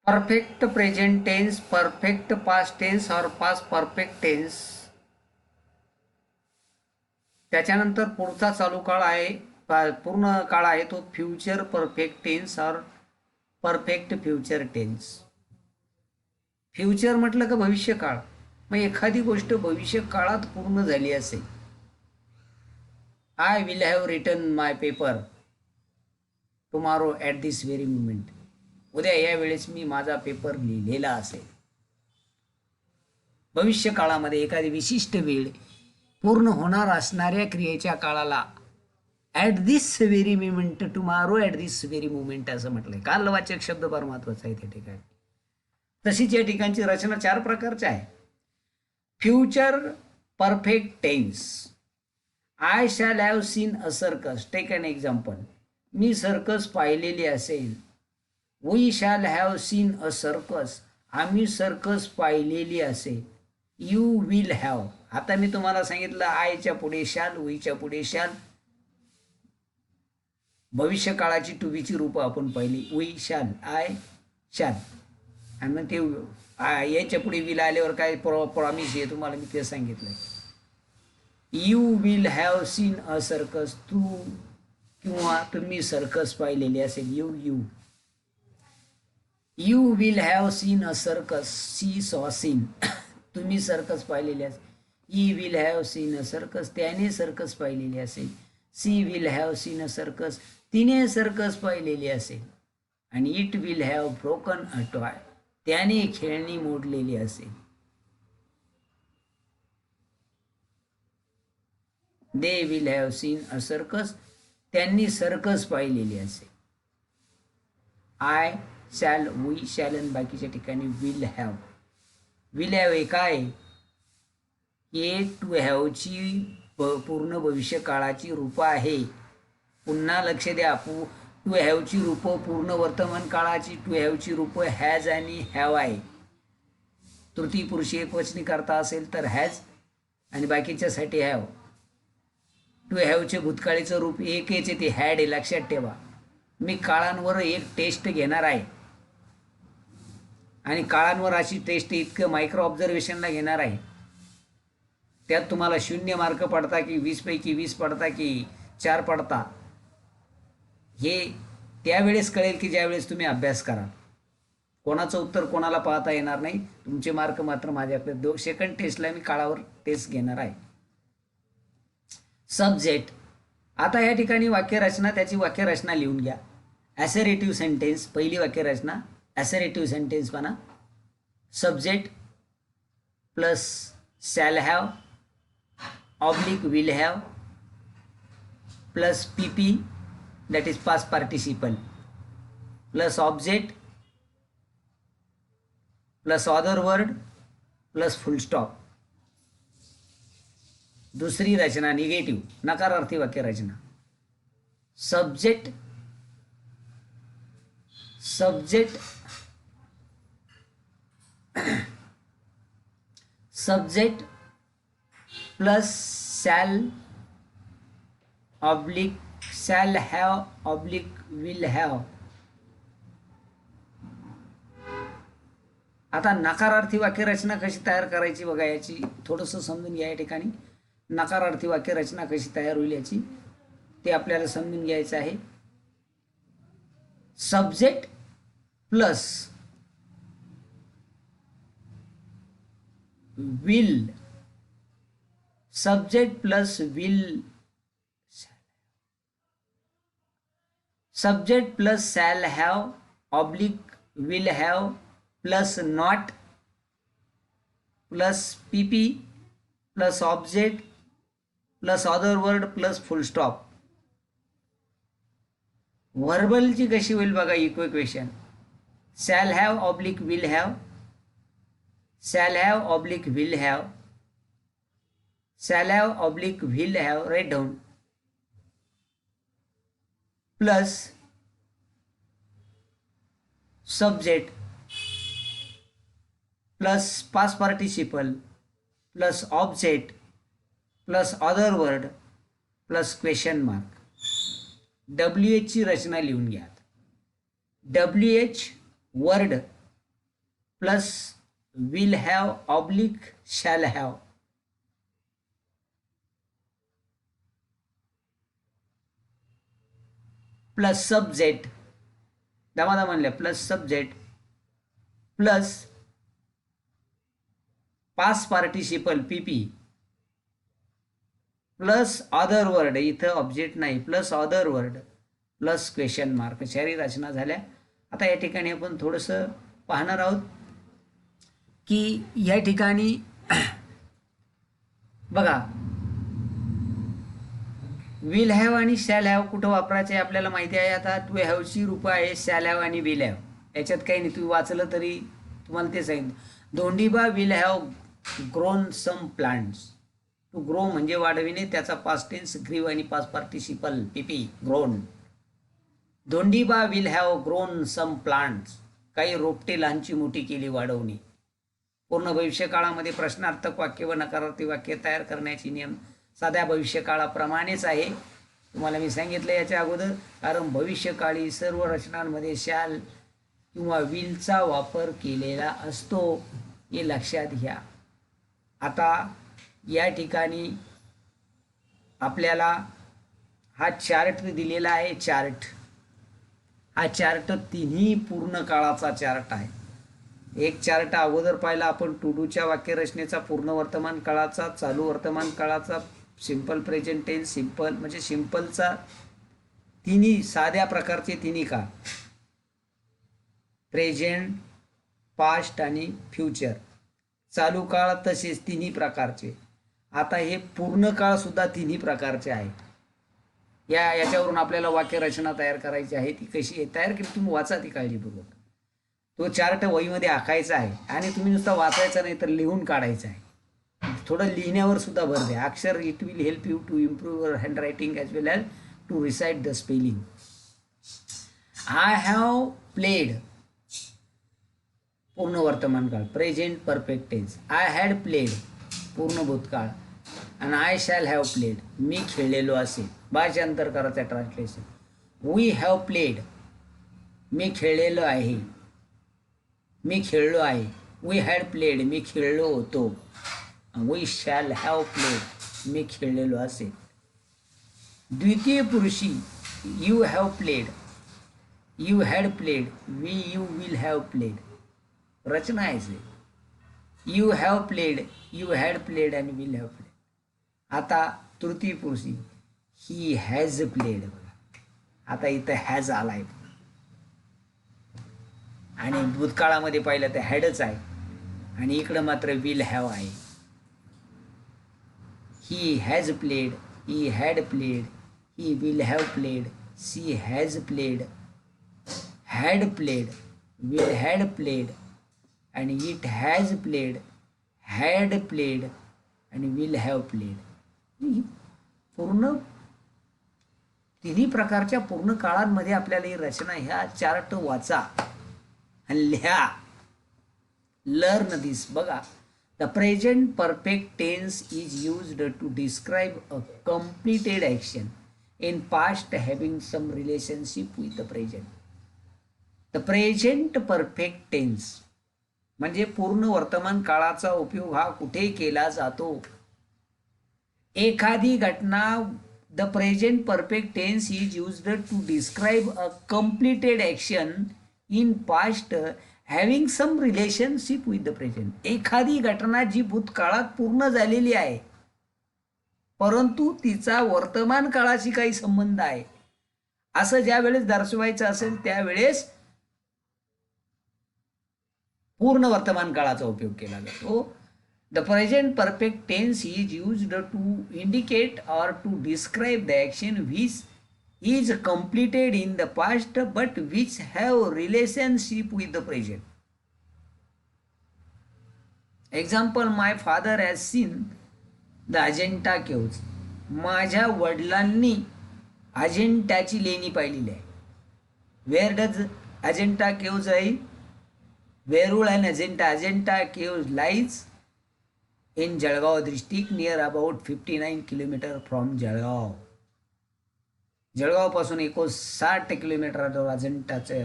Perfect present tense, perfect past tense और past perfect tense. त्याच्यानंतर पुढचा चालू काळ आहे, पूर्ण काळ आहे तो फ्युचर परफेक्ट टेन्स और परफेक्ट फ्युचर टेन्स. फ्युचर म्हटलं का भविष्य काळ. मग एखादी गोष्ट भविष्य काळात पूर्ण झाली असेल. I will have written my paper tomorrow at this very moment. उद्या या वेळेस मी माझा पेपर लिहिलेला असेल. भविष्य काळामध्ये एखादी विशिष्ट वेळ पूर्ण होणार असणाऱ्या क्रियेच्या काळाला at this very moment, tomorrow at this very moment असं म्हटलंय. कालवाचक शब्द फार महत्वाचा आहे त्या ठिकाणी. तशीच या ठिकाणची रचना 4 प्रकारची आहे. Future perfect tense. I shall have seen a circus. Take an example. मी सर्कस पाहिलेली असेल. We shall have seen a circus. आम्ही सर्कस पाहिलेली असेल. You will have. आता मी तुम्हाला सांगितलं आयच्या पुढे शॅल, वीच्या पुढे शॅल. भविष्य काळाची टू रूपं आपण पाहिली. We shall, I shall. आणि मग ते याच्या पुढे विल आल्यावर काय प्रॉमिस आहे तुम्हाला मी ते सांगितलंय. You will have seen a circus. तू किंवा तुम्ही सर्कस पाहिलेली असेल. You you you will have seen a circus. See saw seen. तुम्ही सर्कस पाहिलेली असेल. He will have seen a circus. त्याने सर्कस पाहिलेली असेल. She will have seen a circus. तिने सर्कस पाहिलेली असेल. आणि it will have broken a toy. त्याने खेळणी मोडलेली असेल. They will have seen a circus. त्यांनी सर्कस पाहिलेली असेल. आय शॅल, वी शॅल आणि बाकीच्या ठिकाणी विल हॅव. विल हॅव हे काय? हे टू हॅवची पूर्ण भविष्य काळाची रूपं आहे. पुन्हा लक्ष द्या. टू हॅवची रूपं पूर्ण वर्तमान काळाची. टू हॅवची रूपं हॅज आणि हॅव आहे. तृतीय पुरुषी एकवचनी करता असेल तर हॅज आणि बाकीच्यासाठी हॅव. टू हॅवचे भूतकाळीचं रूप एकच आहे, ते हॅड आहे. लक्षात ठेवा. मी काळांवर एक टेस्ट घेणार आहे आणि काळांवर अशी टेस्ट इतकं मायक्रो ऑब्झर्वेशनला घेणार आहे. त्यात तुम्हाला 0 मार्क पडता की 20 पैकी 20 पडता की 4 पडता हे त्यावेळेस कळेल की ज्यावेळेस तुम्ही अभ्यास कराल. कोणाचं उत्तर कोणाला पाहता येणार नाही. तुमचे मार्क मात्र माझ्याकडे. सेकंड टेस्टला मी काळावर टेस्ट घेणार आहे. सब्जेक्ट. आता या ठिकाणी वाक्यरचना, त्याची वाक्यरचना लिहून घ्या. ॲसरेटिव्ह सेंटेन्स. पहिली वाक्यरचना ॲसरेटिव्ह सेंटेन्स म्हणा. Subject plus shall have oblique will have plus PP that is past participle plus object plus other word plus full stop. दुसरी रचना निगेटिव्ह, नकारार्थी वाक्य रचना. Subject subject subject plus shall oblique shall have oblique will have. आता नकारार्थी वाक्यरचना कशी तयार करायची बघा. याची थोडंसं समजून घ्या. या ठिकाणी नकारार्थी वाक्यरचना कशी तयार होईल याची ते आपल्याला समजून घ्यायचं आहे. Subject plus will. Subject plus will. Subject plus shall have oblique will have plus not plus PP plus object plus other word plus full stop. व्हर्बलची कशी होईल बघा equation. Shall have oblique will have. Shall have oblique will have. Shall have oblique will have. Right down. Plus subject plus past participle plus object plus other word plus question mark. WH ची रचना लिहून घ्या. WH word plus will have oblique shall have, plus subject दमादा म्हणले plus subject plus past participle PP plus other word, इथं object नाही, plus other word plus question mark, चारी रचना झाल्या. आता या ठिकाणी आपण थोडंसं पाहणार आहोत की या ठिकाणी बघा विल हॅव आणि शॅल हॅव कुठं वापरायचे आपल्याला माहिती आहे. आता टू हॅवची रूपं आहे शॅल हॅव आणि विल हॅव, याच्यात काही नाही, तुम्ही वाचलं तरी तुम्हाला ते सांगितलं. Dhondiba will have grown some plants, to grow म्हणजे वाढविणे, त्याचा पास्ट टेन्स ग्रीव आणि past participle PP grown. Dhondiba will have grown some plants, काही रोपटे लहानची मोठी केली, वाढवणे. पूर्ण भविष्यकाळामध्ये प्रश्नार्थक वाक्य व नकारार्थी वाक्य तयार करण्याचे नियम साध्या भविष्यकाळाप्रमाणेच आहे. तुम्हाला मी सांगितलं याच्या अगोदर, कारण भविष्यकाळी सर्व रचनांमध्ये शॅल किंवा विलचा वापर केलेला असतो, हे लक्षात घ्या. आता या ठिकाणी आपल्याला हा चार्ट दिलेला आहे. हा चार्ट तिन्ही पूर्ण काळाचा चार्ट आहे. एक चार्ट अगोदर पाहिला आपण टू डूच्या वाक्यरचनेचा, पूर्ण वर्तमान काळाचा, चालू वर्तमान काळाचा, सिंपल प्रेझेंट टेन्स, सिंपल म्हणजे सिंपलचा तिन्ही साध्या प्रकारचे तिन्ही काळ, प्रेझेंट, पास्ट आणि फ्युचर. चालू काळ तसेच तिन्ही प्रकारचे. आता हे पूर्ण काळ सुद्धा तिन्ही प्रकारचे आहे. याच्यावरून आपल्याला वाक्यरचना तयार करायची आहे. ती कशी आहे तयार केली तुम्ही वाचा ती काळजीपूर्वक. तो चार्ट वहीमध्ये आखायचा आहे आणि तुम्ही नुसता वाचायचा नाही तर लिहून काढायचा आहे. थोडं लिहिण्यावर सुद्धा भर द्या. अक्षर it will help you to improve your handwriting as well as to recite the spelling. I have played पूर्ण वर्तमान काळ, present perfect tense. I had played पूर्ण भूतकाळ, आणि आय शॅल हॅव प्लेड मी खेळलेलो असेल. भाषांतर करायचं ट्रान्सलेशन. वी हॅव प्लेड मी खेळलेलो आहे, मी खेळलो आहे. वी हॅड प्लेड मी खेळलो होतो. वी शॅल हॅव प्लेड मी खेळलेलो असेल. द्वितीय पुरुषी you have played, you had played, you will have played. रचना आहे you have played, you had played आणि विल हॅव प्लेड. आता तृतीय पुरुषी ही हॅज प्लेड. आता इथं हॅज आलाय आणि भूतकाळामध्ये पाहिलं तर हॅडच आहे आणि इकडं मात्र विल हॅव आहे. He has played, he had played, he will have played, she has played, had played, will had played आणि it has played, had played आणि विल हॅव प्लेड. पूर्ण तिन्ही प्रकारच्या पूर्ण काळांमध्ये आपल्याला ही रचना ह्या चार्ट वाचा आणि लिहा. Learn this. बघा, the present perfect tense is used to describe a completed action in past having some relationship with the present. The present perfect tense म्हणजे पूर्ण वर्तमान काळाचा उपयोग हा कुठे केला जातो? एखादी घटना. The present perfect tense is used to describe a completed action in past having some relationship with the present. एखादी घटना जी भूतकाळात पूर्ण झालेली आहे परंतु तिचा वर्तमान काळाशी काही संबंध आहे असं ज्या वेळेस दर्शवायचं असेल त्यावेळेस पूर्ण वर्तमान काळाचा उपयोग केला जातो. The present perfect tense is used to indicate or to describe the action which is completed in the past but which have relationship with the present. Example, my father has seen the Ajanta caves. माझ्या वडिलांनी अजिंठाची लेणी पाहिलेली आहे. Where does Ajanta caves lie? Verul and Ajanta. Ajanta caves lies in Jalgaon district near about 59 km from Jalgaon. जळगावपासून 59 किलोमीटरवर अजंठाचं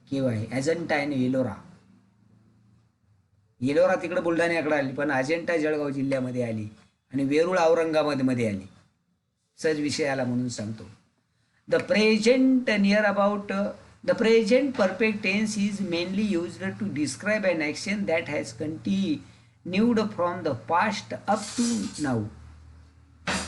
केव आहे. अजंठा आणि एलोरा. एलोरा तिकडे बुलढाण्याकडे आली, पण अजिंठा जळगाव जिल्ह्यामध्ये आली आणि वेरूळ औरंगाबादमध्ये आली. सहज विषय आला म्हणून सांगतो. The present near about the present perfect tense is mainly used to describe an action that has continued from the past up to now.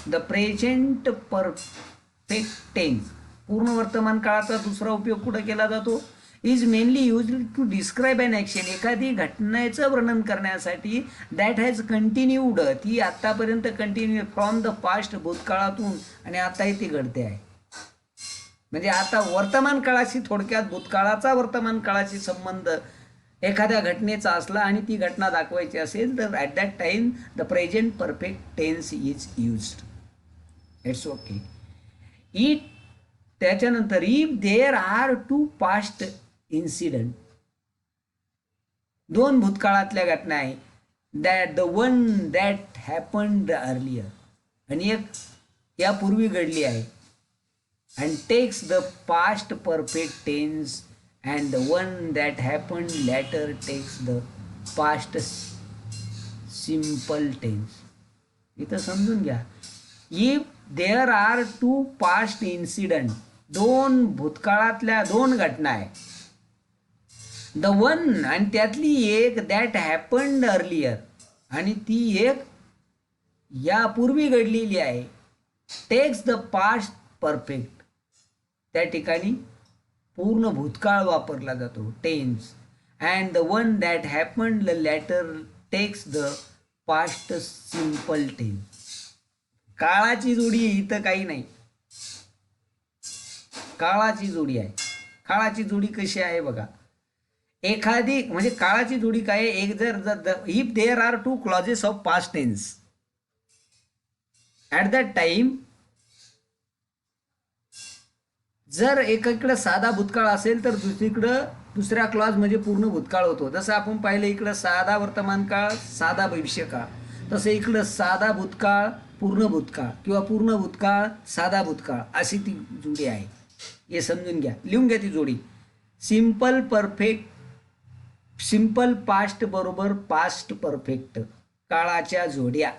The present perfect tense पूर्ण वर्तमान काळाचा दुसरा उपयोग कुठं केला जातो? Is mainly use to describe an action, एखादी घटनेचं वर्णन करण्यासाठी दॅट हॅज कंटिन्यूड, ती आत्तापर्यंत कंटिन्यू फ्रॉम द पास्ट भूतकाळातून आणि आताही ती घडते आहे. म्हणजे आता वर्तमान काळाशी, थोडक्यात भूतकाळाचा वर्तमान काळाशी संबंध एखाद्या घटनेचा असला आणि ती घटना दाखवायची असेल तर at that time the present perfect tense is used. It's okay. It त्याच्यानंतर if there are two past incident, दोन भूतकाळातल्या घटना आहे, that the one that happened earlier, आणि एक यापूर्वी घडली आहे, and takes the past perfect tense and the one that happened later takes the past simple tense. इथं समजून घ्या, if there are two past incident, दोन भूतकाळातल्या दोन घटना आहे, द वन आणि त्यातली एक दॅट हॅपन्ड अर्लियर, आणि ती एक यापूर्वी घडलेली आहे, टेक्स द पास्ट परफेक्ट, त्या ठिकाणी पूर्ण भूतकाळ वापरला जातो tense, and the one that happened the latter takes the past simple tense. काळाची जोडी इथं काही नाही, काळाची जोडी आहे. काळाची जोडी कशी आहे बघा, एखादी म्हणजे काळाची जोडी काय आहे, एक जर if there are two clauses of past tense at that time, जर एकीकडं साधा भूतकाळ असेल तर दुसरीकडं दुसऱ्या क्लॉज म्हणजे पूर्ण भूतकाळ होतो. जसं आपण पाहिलं इकडं साधा वर्तमान काळ, साधा भविष्यकाळ, तसं इकडं साधा भूतकाळ, पूर्ण भूतकाळ किंवा पूर्ण भूतकाळ, साधा भूतकाळ, अशी ती जोडी आहे. हे समजून घ्या, लिहून घ्या ती जोडी. सिम्पल परफेक्ट, सिम्पल पास्ट बरोबर पास्ट परफेक्ट, काळाच्या जोड्या.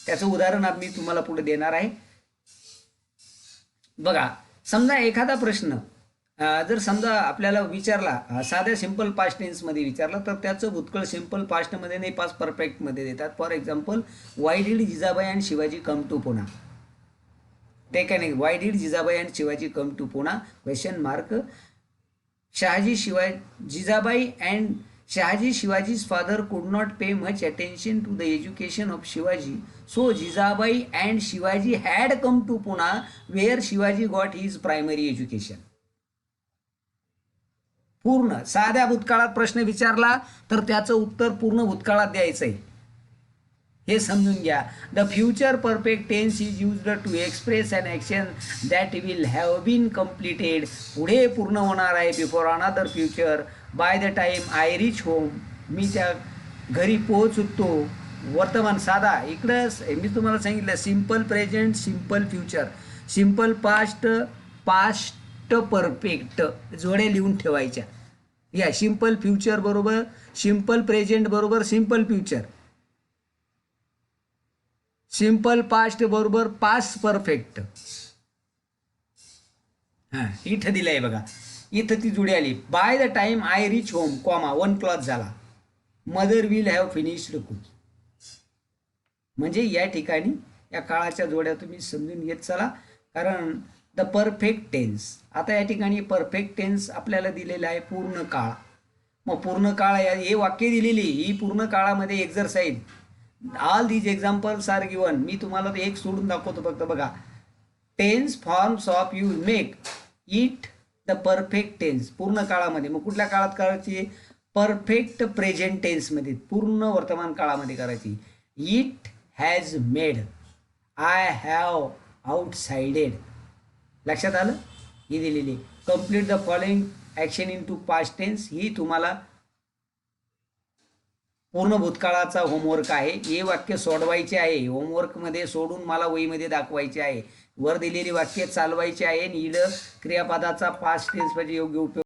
त्याचं उदाहरण मी तुम्हाला पुढे देणार आहे. बघा, समजा एखादा प्रश्न जर समजा आपल्याला विचारला, साध्या सिम्पल पास्ट टेन्समध्ये विचारला, तर त्याचं भूतकाळ सिम्पल पास्टमध्ये नाही, पास्ट परफेक्टमध्ये देतात. For example, why did Jijabai and Shivaji come to Poona, ते काय नाही, why did Jijabai and Shivaji come to Poona question mark. Jijabai and Shahji Shivaji's father could not pay much attention to the education of Shivaji, so Jijabai and Shivaji had come to Pune where Shivaji got his primary education. पूर्ण साध्या भूतकाळात प्रश्न विचारला तर त्याचं उत्तर पूर्ण भूतकाळात द्यायचं आहे, हे समजून घ्या. The future perfect tense is used to express an action that will have been completed, पुढे पूर्ण होणार आहे, before another future. By the time I reach home, मी त्या घरी पोहोचतो. वर्तमान साधा, इकडं मी तुम्हाला सांगितलं simple present, simple future, simple past, past perfect जोड्या लिहून ठेवायच्या. या सिम्पल फ्युचर बरोबर सिम्पल प्रेझेंट बरोबर सिम्पल फ्युचर, सिम्पल पास्ट बरोबर पास्ट परफेक्ट. हां, इथं दिलं आहे बघा, इथं ती जोडी आली. By the time I reach home, comma, one clause झाला, mother will have finished cook. म्हणजे या ठिकाणी या काळाच्या जोड्या तुम्ही समजून घेत चला. कारण द परफेक्ट टेन्स, आता या ठिकाणी परफेक्ट टेन्स आपल्याला दिलेला आहे पूर्ण काळ. मग पूर्ण काळ हे वाक्य दिलेली, ही पूर्ण काळामध्ये exercise, all these examples are given. मी तुम्हाला एक सोडून दाखवतो फक्त बघा. Tense forms of you make it the perfect tense, पूर्ण काळामध्ये. मग कुठल्या काळात करायची? परफेक्ट प्रेझेंट टेन्समध्ये, पूर्ण वर्तमान काळामध्ये करायची. It has made, I have outsided. लक्षात आलं? ही दिलेली. Complete the following action into past tense, ही तुम्हाला पूर्ण भूतकाळाचा होमवर्क आहे. हे वाक्य सोडवायचे आहे, होमवर्कमध्ये सोडून मला वहीमध्ये दाखवायचे आहे. वर दिलेली वाक्य चालवायची आहे. नीड क्रियापदाचा पास्ट टेन्स म्हणजे योग्य उपयोग